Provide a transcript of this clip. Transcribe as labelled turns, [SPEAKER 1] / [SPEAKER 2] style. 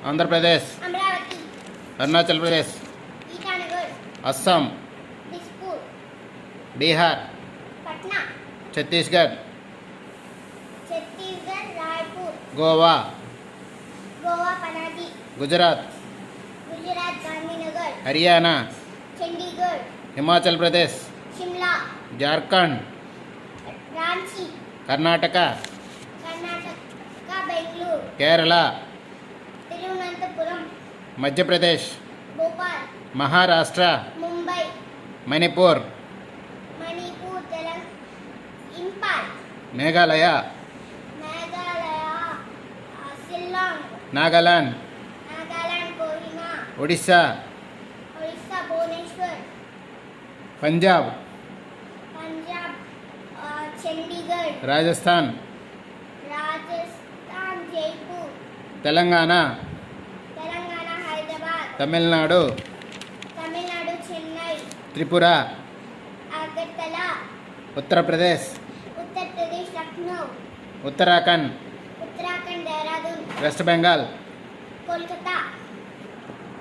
[SPEAKER 1] Andhra Pradesh,
[SPEAKER 2] Amaravati,
[SPEAKER 1] Arunachal Pradesh,
[SPEAKER 2] Itanagar,
[SPEAKER 1] Assam,
[SPEAKER 2] Dispur,
[SPEAKER 1] Bihar,
[SPEAKER 2] Patna,
[SPEAKER 1] Chhattisgarh,
[SPEAKER 2] Chhattisgarh, Raipur,
[SPEAKER 1] Goa,
[SPEAKER 2] Goa, Panaji,
[SPEAKER 1] Gujarat,
[SPEAKER 2] Gujarat, Gandhinagar,
[SPEAKER 1] Haryana,
[SPEAKER 2] Chandigarh,
[SPEAKER 1] Himachal Pradesh,
[SPEAKER 2] Shimla,
[SPEAKER 1] Jharkhand,
[SPEAKER 2] Ranchi,
[SPEAKER 1] Karnataka,
[SPEAKER 2] Karnataka, Bengaluru,
[SPEAKER 1] Kerala,
[SPEAKER 2] Thiruvananthapuram,
[SPEAKER 1] Madhya Pradesh,
[SPEAKER 2] Bhopal,
[SPEAKER 1] Maharashtra,
[SPEAKER 2] Mumbai,
[SPEAKER 1] Manipur,
[SPEAKER 2] Manipur, Imphal,
[SPEAKER 1] Meghalaya,
[SPEAKER 2] Meghalaya, Shillong,
[SPEAKER 1] Nagaland,
[SPEAKER 2] Nagaland, Kohima,
[SPEAKER 1] Odisha,
[SPEAKER 2] Odisha, Bhubaneswar,
[SPEAKER 1] Punjab,
[SPEAKER 2] Punjab, Chandigarh,
[SPEAKER 1] Rajasthan,
[SPEAKER 2] Rajasthan, Jaipur,
[SPEAKER 1] Telangana,
[SPEAKER 2] Telangana, Hyderabad,
[SPEAKER 1] Tamil Nadu,
[SPEAKER 2] Tamil Nadu, Chennai,
[SPEAKER 1] Tripura,
[SPEAKER 2] Agartala,
[SPEAKER 1] Uttar Pradesh,
[SPEAKER 2] Uttar Pradesh, Lucknow,
[SPEAKER 1] Uttarakhand,
[SPEAKER 2] Uttarakhand, Dehradun,
[SPEAKER 1] west Bengal,
[SPEAKER 2] Kolkata,